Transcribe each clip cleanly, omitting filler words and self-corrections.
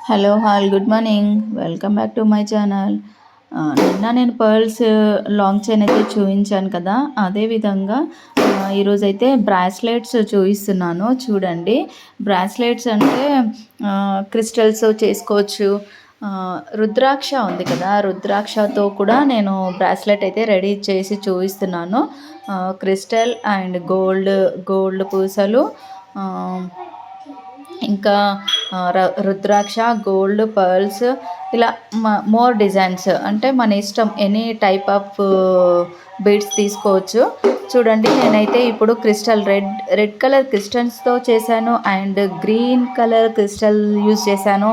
Hello hall good morning. Welcome back to my channel. నిన్న నేను pearls long chain అయితే చూపించాను కదా, అదేవిధంగా ఈరోజైతే బ్రాస్లెట్స్ చూపిస్తున్నాను. చూడండి, బ్రాస్లెట్స్ అంటే క్రిస్టల్స్ చేసుకోవచ్చు. రుద్రాక్ష ఉంది కదా, రుద్రాక్షతో కూడా నేను బ్రాస్లెట్ అయితే రెడీ చేసి చూపిస్తున్నాను. క్రిస్టల్ అండ్ గోల్డ్ పూసలు, ఇంకా రుద్రాక్ష, గోల్డ్, పర్ల్స్, ఇలా మోర్ డిజైన్స్ అంటే మన ఇష్టం, ఎనీ టైప్ ఆఫ్ బీడ్స్ తీసుకోవచ్చు. చూడండి, నేనైతే ఇప్పుడు క్రిస్టల్ రెడ్ కలర్ క్రిస్టల్స్తో చేశాను and green colour crystal use చేశాను.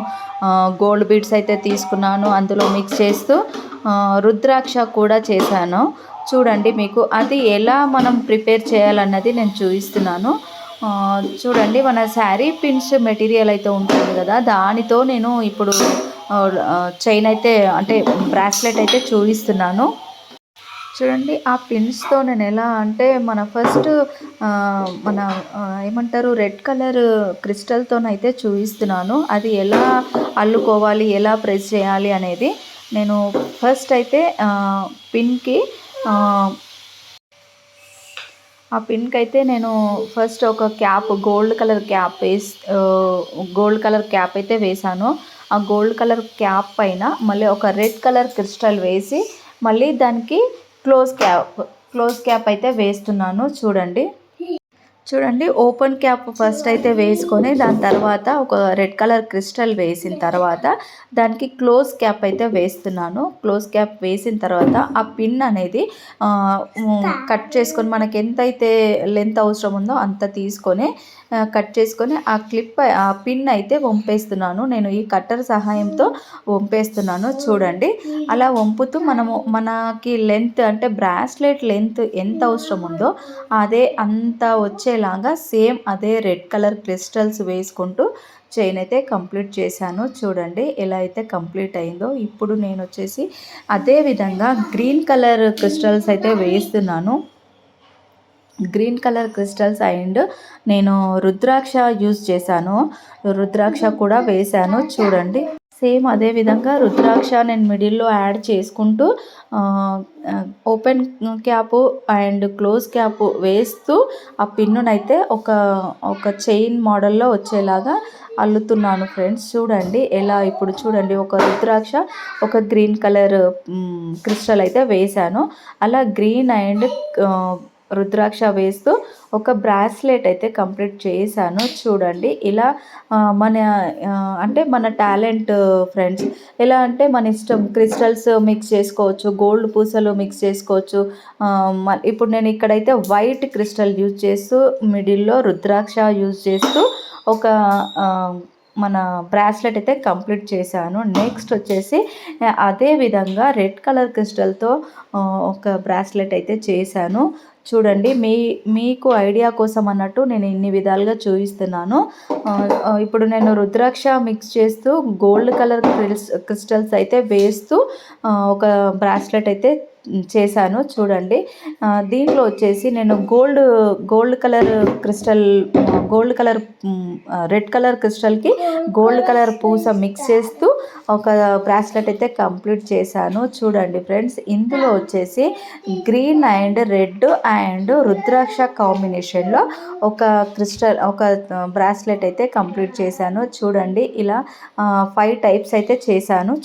గోల్డ్ బీడ్స్ అయితే తీసుకున్నాను, అందులో మిక్స్ చేస్తూ రుద్రాక్ష కూడా చేశాను. చూడండి, మీకు అది ఎలా మనం ప్రిపేర్ చేయాలన్నది నేను చూపిస్తున్నాను. చూడండి, మన శారీ పిన్స్ మెటీరియల్ అయితే ఉంటుంది కదా, దానితో నేను ఇప్పుడు చైన్ అయితే అంటే బ్రాస్లెట్ అయితే చూపిస్తున్నాను. చూడండి, ఆ పిన్స్తో నేను ఎలా అంటే ఫస్ట్ మన ఏమంటారు రెడ్ కలర్ క్రిస్టల్తోనైతే చూపిస్తున్నాను. అది ఎలా అల్లుకోవాలి, ఎలా ప్రెస్ చేయాలి అనేది నేను ఫస్ట్ అయితే పిన్కి ఆ పిన్కి అయితే నేను ఫస్ట్ ఒక క్యాప్, గోల్డ్ కలర్ క్యాప్ అయితే వేసాను. ఆ గోల్డ్ కలర్ క్యాప్ పైన మళ్ళీ ఒక రెడ్ కలర్ క్రిస్టల్ వేసి మళ్ళీ దానికి క్లోజ్ క్యాప్ అయితే వేస్తున్నాను. చూడండి, ఓపెన్ క్యాప్ ఫస్ట్ అయితే వేసుకొని దాని తర్వాత ఒక రెడ్ కలర్ క్రిస్టల్ వేసిన తర్వాత దానికి క్లోజ్ క్యాప్ అయితే వేస్తున్నాను. క్లోజ్ క్యాప్ వేసిన తర్వాత ఆ పిన్ అనేది కట్ చేసుకొని మనకి ఎంతైతే లెంత్ అవసరం ఉందో అంత తీసుకొని కట్ చేసుకొని ఆ పిన్ అయితే వంపేస్తున్నాను. నేను ఈ కట్టర్ సహాయంతో వంపేస్తున్నాను. చూడండి, అలా వంపుతూ మనకి లెంత్ అంటే బ్రాస్లెట్ లెంత్ ఎంత అవసరం ఉందో అదే అంత వచ్చేలాగా సేమ్ అదే రెడ్ కలర్ క్రిస్టల్స్ వేసుకుంటూ చైన్ అయితే కంప్లీట్ చేశాను. చూడండి ఎలా అయితే కంప్లీట్ అయిందో. ఇప్పుడు నేను వచ్చేసి అదే విధంగా గ్రీన్ కలర్ క్రిస్టల్స్ అయితే వేస్తున్నాను. గ్రీన్ కలర్ క్రిస్టల్స్ అండ్ నేను రుద్రాక్ష యూజ్ చేశాను. రుద్రాక్ష కూడా వేశాను. చూడండి, సేమ్ అదే విధంగా రుద్రాక్ష నేను మిడిల్లో యాడ్ చేసుకుంటూ open cap and close cap వేస్తూ ఆ పిన్నునైతే ఒక చైన్ మోడల్లో వచ్చేలాగా అల్లుతున్నాను ఫ్రెండ్స్. చూడండి ఎలా, ఇప్పుడు చూడండి, ఒక రుద్రాక్ష, ఒక గ్రీన్ కలర్ క్రిస్టల్ అయితే వేశాను. అలా గ్రీన్ అండ్ రుద్రాక్ష వేస్తూ ఒక బ్రాస్లెట్ అయితే కంప్లీట్ చేశాను. చూడండి, ఇలా మన టాలెంట్ ఫ్రెండ్స్. ఎలా అంటే మన ఇష్టం, క్రిస్టల్స్ మిక్స్ చేసుకోవచ్చు, గోల్డ్ పూసలు మిక్స్ చేసుకోవచ్చు. ఇప్పుడు నేను ఇక్కడైతే వైట్ క్రిస్టల్ యూజ్ చేస్తూ మిడిల్లో రుద్రాక్ష యూజ్ చేస్తూ ఒక మన బ్రాస్లెట్ అయితే కంప్లీట్ చేశాను. నెక్స్ట్ వచ్చేసి అదే విధంగా రెడ్ కలర్ క్రిస్టల్తో ఒక బ్రాస్లెట్ అయితే చేశాను. చూడండి, మీకు ఐడియా కోసం అన్నట్టు నేను ఇన్ని విధాలుగా చూపిస్తున్నాను. ఇప్పుడు నేను రుద్రాక్ష మిక్స్ చేస్తూ గోల్డ్ కలర్ క్రిస్టల్స్ అయితే వేస్తూ ఒక బ్రాస్లెట్ అయితే చేశాను. చూడండి, దీంట్లో వచ్చేసి నేను గోల్డ్ కలర్ రెడ్ కలర్ క్రిస్టల్కి గోల్డ్ కలర్ పూస మిక్స్ చేస్తూ ఒక బ్రాస్లెట్ అయితే కంప్లీట్ చేశాను. చూడండి ఫ్రెండ్స్, ఇందులో వచ్చేసి గ్రీన్ అండ్ రెడ్ అండ్ రుద్రాక్ష కాంబినేషన్లో ఒక బ్రాస్లెట్ అయితే కంప్లీట్ చేశాను. చూడండి, ఇలా 5 టైప్స్ అయితే చేశాను.